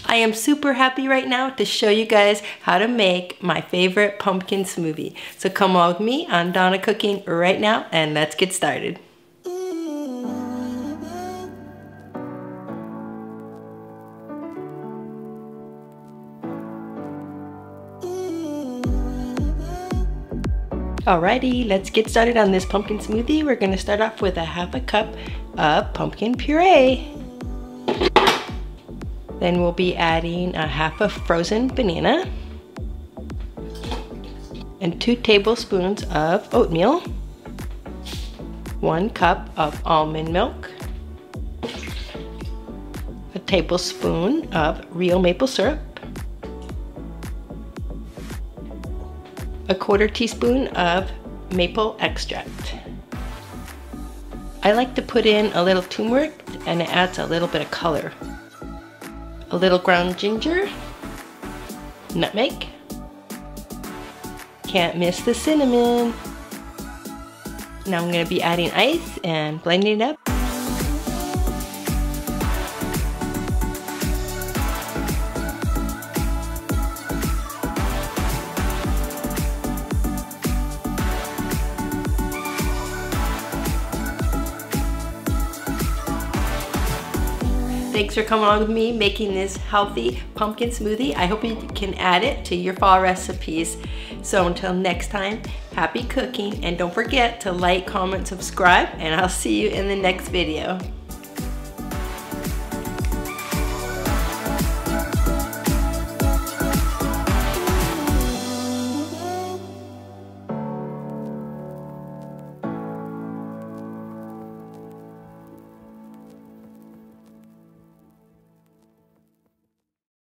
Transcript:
I am super happy right now to show you guys how to make my favorite pumpkin smoothie. So come on with me on Dawn of Cooking right now and let's get started. Alrighty, let's get started on this pumpkin smoothie. We're gonna start off with a half a cup of pumpkin puree. Then we'll be adding a half a frozen banana and 2 tablespoons of oatmeal, 1 cup of almond milk, a tablespoon of real maple syrup, a 1/4 teaspoon of maple extract. I like to put in a little turmeric and it adds a little bit of color. A little ground ginger, nutmeg, can't miss the cinnamon. Now I'm going to be adding ice and blending it up. Thanks for coming along with me making this healthy pumpkin smoothie. I hope you can add it to your fall recipes. So until next time, happy cooking, and don't forget to like, comment, subscribe, and I'll see you in the next video.